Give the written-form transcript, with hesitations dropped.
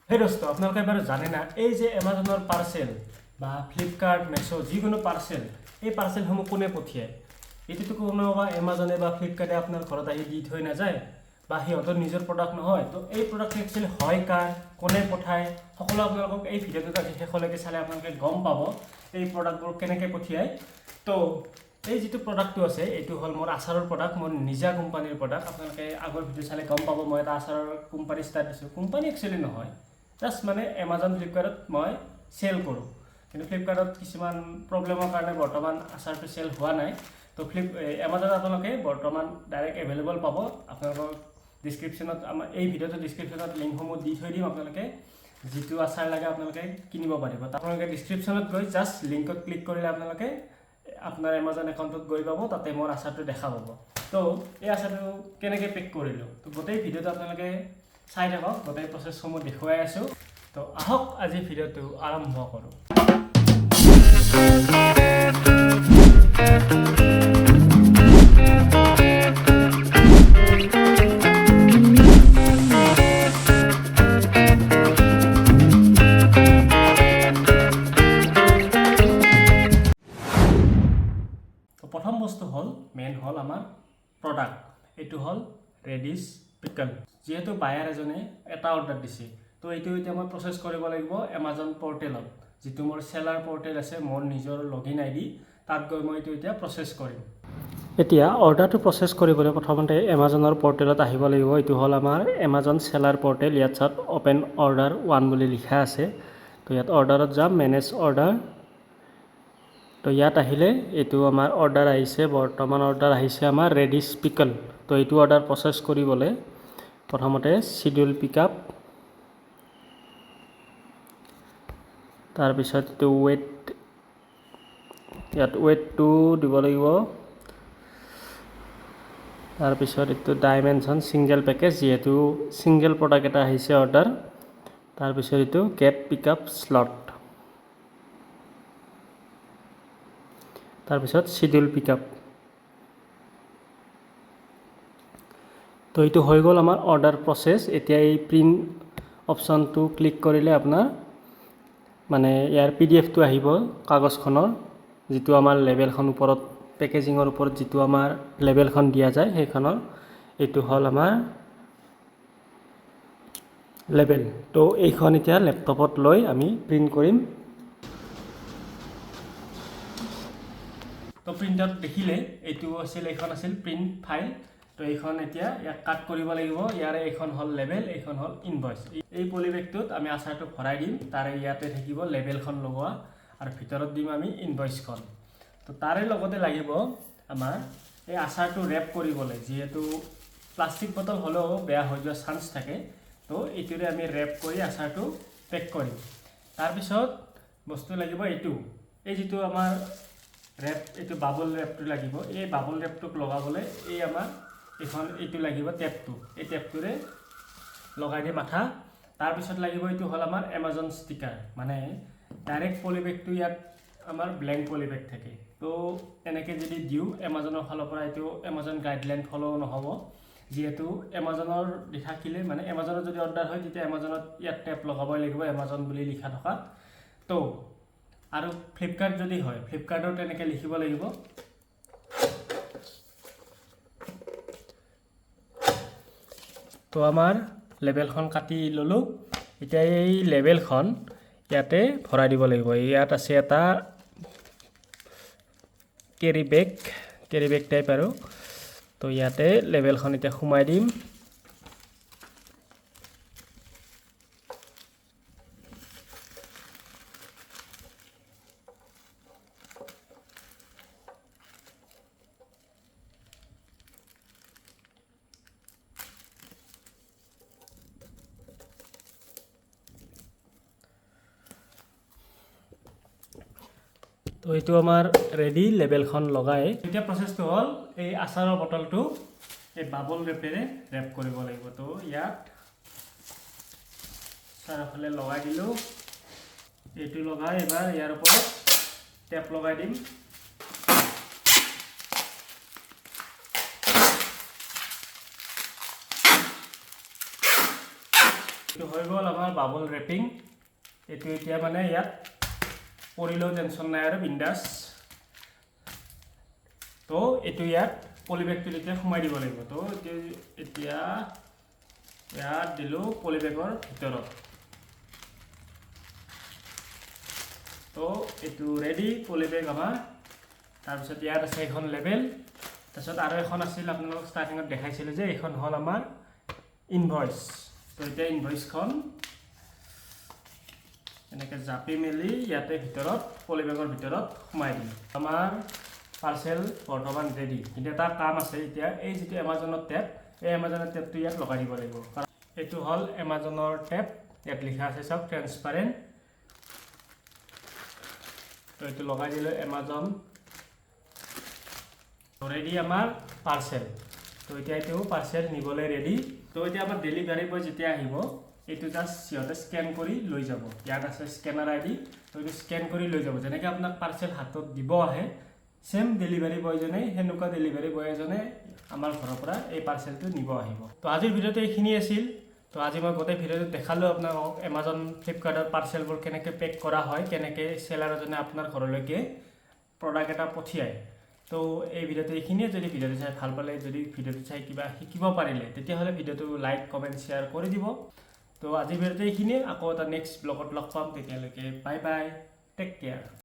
সেই দোস্ত আপোনালোকে বাৰু জানে না এই যে এমাজনৰ পাৰ্চেল বা ফ্লিপকাৰ্ট মেছো যিকোনো পাৰ্চেল এই পাৰ্চেলসমূহ কোনে পঠিয়ায় এইটোতো কোনোবা এমাজনে বা ফ্লিপকাৰ্টে আপোনাৰ ঘৰত আহি দি থৈ নাযায় বা সিহঁতৰ নিজৰ প্ৰডাক্ট নহয় তো এই প্ৰডাক্টটো একচুৱেলি হয় কাৰ কোনে পঠায় সকলো আপোনালোকক এই ভিডিঅ'টোত আজি শেষলৈকে চালে আপোনালোকে গম পাব এই প্ৰডাক্টবোৰ কেনেকৈ পঠিয়ায় তো এই যিটো প্ৰডাক্টটো আছে এইটো হ'ল মোৰ আচাৰৰ প্ৰডাক্ট মোৰ নিজা কোম্পানীৰ প্ৰডাক্ট আপোনালোকে আগৰ ভিডিঅ' চালে গম পাব মই এটা আচাৰৰ কোম্পানী ষ্টাৰ্ট দিছোঁ কোম্পানী একচুৱেলি নহয় জাষ্ট মানে এমাজন ফ্লিপকাৰ্টত মই চেল কৰোঁ কিন্তু ফ্লিপকাৰ্টত কিছুমান প্ৰব্লেমৰ কাৰণে বৰ্তমান আচাৰটো চেল হোৱা নাই তো এমাজনত আপোনালোকে বৰ্তমান ডাইৰেক্ট এভেইলেবল পাব আপোনালোকৰ ডিছক্ৰিপশ্যনত আমাৰ এই ভিডিঅ'টোৰ ডিছক্ৰিপশ্যনত লিংকসমূহ দি থৈ দিম আপোনালোকে যিটো আচাৰ লাগে আপোনালোকে কিনিব পাৰিব আপোনালোকে ডিছক্ৰিপশ্যনত গৈ জাষ্ট লিংকত ক্লিক কৰিলে আপোনালোকে আপোনাৰ এমাজন একাউণ্টত গৈ পাব তাতে মোৰ আচাৰটো দেখা পাব তো এই আচাৰটো কেনেকৈ পেক কৰিলোঁ তো গোটেই ভিডিঅ'টো আপোনালোকে চাই থাকক গোটেই প্ৰচেছসমূহ দেখুৱাই আছোঁ তো আহক আজি ভিডিঅ'টো আৰম্ভ কৰোঁ প্ৰথম বস্তু হ'ল মেইন হ'ল আমাৰ প্ৰডাক্ট এইটো হ'ল ৰেডিছ পিকল যিহেতু বায়াৰ এজনে এটা অৰ্ডাৰ দিছে তো এইটো এতিয়া মই প্ৰচেছ কৰিব লাগিব এমাজন পৰ্টেলত যিটো মোৰ চেলাৰ পৰ্টেল আছে মোৰ নিজৰ লগইন আই ডি তাত গৈ মই এইটো এতিয়া প্ৰচেছ কৰিম এতিয়া অৰ্ডাৰটো প্ৰচেছ কৰিবলৈ প্ৰথমতে এমাজনৰ পৰ্টেলত আহিব লাগিব এইটো হ'ল আমাৰ এমাজন চেলাৰ পৰ্টেল ইয়াত চাওক অ'পেন অৰ্ডাৰ 1 বুলি লিখা আছে তো ইয়াত অৰ্ডাৰত যাম মেনেজ অৰ্ডাৰ তো ইয়াত আহিলে এইটো আমাৰ অৰ্ডাৰ আহিছে বৰ্তমান অৰ্ডাৰ আহিছে আমাৰ ৰেডিছ পিকল তো এইটো অৰ্ডাৰ প্ৰচেছ কৰিবলৈ প্ৰথমতে শিডিউল পিকআপ তাৰপিছত এইটো ৱেট ইয়াত ৱেটটো দিব লাগিব তাৰপিছত এইটো ডাইমেনশ্যন ছিংগল পেকেজ যিহেতু ছিংগল প্ৰডাক্ট এটা আহিছে অৰ্ডাৰ তাৰপিছত এইটো গেট পিকআপ স্লট তাৰপিছত শিডিউল পিকআপ তো এইটো হৈ গ'ল আমাৰ অৰ্ডাৰ প্ৰচেছ এতিয়া এই প্ৰিণ্ট অপশ্যনটো ক্লিক কৰিলে আপোনাৰ মানে ইয়াৰ পিডিএফটো আহিব কাগজখনৰ যিটো আমাৰ লেবেলখন ওপৰত পেকেজিঙৰ ওপৰত যিটো আমাৰ লেবেলখন দিয়া যায় সেইখনৰ এইটো হ'ল আমাৰ লেবেল তো এইখন এতিয়া লেপটপত লৈ আমি প্ৰিণ্ট কৰিম তো প্ৰিণ্টত দেখিলে এইটো আছিল এইখন আছিল প্ৰিণ্ট ফাইল তো এইখন এতিয়া ইয়াক কাট কৰিব লাগিব ইয়াৰে এইখন হ'ল লেবেল এইখন হ'ল ইনভইচ এই পলিবেগটোত আমি আচাৰটো ভৰাই দিম তাৰে ইয়াতে থাকিব লেবেলখন লগোৱা আৰু ভিতৰত দিম আমি ইনভইচখন তো তাৰে লগতে লাগিব আমাৰ এই আচাৰটো ৰেপ কৰিবলৈ যিহেতু প্লাষ্টিক বটল হ'লেও বেয়া হৈ যোৱাৰ চান্স থাকে তো এইটোৰে আমি ৰেপ কৰি আচাৰটো পেক কৰিম তাৰপিছত বস্তু লাগিব এইটো এই যিটো আমাৰ ৰেপ এইটো বাবল ৰেপটো লাগিব এই বাবল ৰেপটোক লগাবলৈ এই আমাৰ এইটো লাগিব টেপটো এই টেপটোৰে লগাই দিয়ে মাথা তাৰপিছত লাগিব এইটো হ'ল আমাৰ এমাজন ষ্টিকাৰ মানে ডাইৰেক্ট পলিবেগটো ইয়াত আমাৰ ব্লেংক পলিবেগ থাকে তো এনেকৈ যদি দিওঁ এমাজনৰ ফালৰ পৰা এইটো এমাজন গাইডলাইন ফ'ল' নহ'ব যিহেতু এমাজনৰ থাকিলে মানে এমাজনত যদি অৰ্ডাৰ হয় তেতিয়া এমাজনত ইয়াত টেপ লগাবই লাগিব এমাজন বুলি লিখা থকা তো আৰু ফ্লিপকাৰ্ট যদি হয় ফ্লিপকাৰ্টত তেনেকৈ লিখিব লাগিব তো আমাৰ লেবেলখন কাটি ল'লোঁ এতিয়া এই লেবেলখন ইয়াতে ভৰাই দিব লাগিব ইয়াত আছে এটা কেৰি বেগ টাইপ আৰু তো ইয়াতে লেবেলখন এতিয়া সোমাই দিম তো এইটো আমাৰ ৰেডি লেবেলখন লগাই এতিয়া প্ৰচেছটো হ'ল এই আচাৰৰ বটলটো এই বাবল ৰেপেৰে ৰেপ কৰিব লাগিব তো ইয়াত চাৰিওফালে লগাই দিলোঁ এইটো লগাই এবাৰ ইয়াৰ ওপৰত টেপ লগাই দিম এইটো হৈ গ'ল আমাৰ বাবল ৰেপিং এইটো এতিয়া মানে ইয়াত পৰিলেও টেনশ্যন নাই আৰু বিন্দাছ তো এইটো ইয়াত পলিবেগটো এতিয়া সোমাই দিব লাগিব তো এতিয়া ইয়াত দিলোঁ পলিবেগৰ ভিতৰত তো এইটো ৰেডি পলিবেগ আমাৰ তাৰপিছত ইয়াত আছে এখন লেবেল তাৰপিছত আৰু এখন আছিল আপোনালোকক ষ্টাৰ্টিঙত দেখাইছিলোঁ যে এইখন হ'ল আমাৰ ইনভইচ তো এতিয়া ইনভইচখন এনেকৈ জাপি মেলি ইয়াতে ভিতৰত পলিবেগৰ ভিতৰত সোমাই দিম আমাৰ পাৰ্চেল বৰ্তমান ৰেডি কিন্তু এটা কাম আছে এতিয়া এই যিটো এমাজনৰ টেপ এই এমাজনৰ টেপটো ইয়াত লগাই দিব লাগিব কাৰণ এইটো হ'ল এমাজনৰ টেপ ইয়াত লিখা আছে চাওক ট্ৰেন্সপাৰেণ্ট তো এইটো লগাই দিলে এমাজন ৰেডি আমাৰ পাৰ্চেল তো এতিয়া এইটো পাৰ্চেল নিবলৈ ৰেডি তো এতিয়া আমাৰ ডেলিভাৰী বয় যেতিয়া আহিব এইটো জাষ্ট সিহঁতে স্কেন কৰি লৈ যাব ইয়াত আছে স্কেনাৰ আইডি তো এইটো স্কেন কৰি লৈ যাব যেনেকৈ আপোনাক পাৰ্চেল হাতত দিব আহে সেম ডেলিভাৰী বয়জনে সেনেকুৱা ডেলিভাৰী বয় এজনে আমাৰ ঘৰৰ পৰা এই পাৰ্চেলটো নিব আহিব তো আজিৰ ভিডিঅ'টো এইখিনি আছিল তো আজি মই গোটেই ভিডিঅ'টো দেখালোঁ আপোনালোকক এমাজন ফ্লিপকাৰ্টৰ পাৰ্চেলবোৰ কেনেকৈ পেক কৰা হয় কেনেকৈ সেলাৰ এজনে আপোনাৰ ঘৰলৈকে প্ৰডাক্ট এটা পঠিয়ায় তো এই ভিডিঅ'টো এইখিনিয়ে যদি ভিডিঅ'টো চাই ভাল পালে যদি ভিডিঅ'টো চাই কিবা শিকিব পাৰিলে তেতিয়াহ'লে ভিডিঅ'টো লাইক কমেণ্ট শ্বেয়াৰ কৰি দিব তো আজিৰ ভিডিঅ'টো এইখিনিয়ে আকৌ এটা নেক্সট ব্লগত লগ পাম তেতিয়ালৈকে বাই বাই টেক কেয়াৰ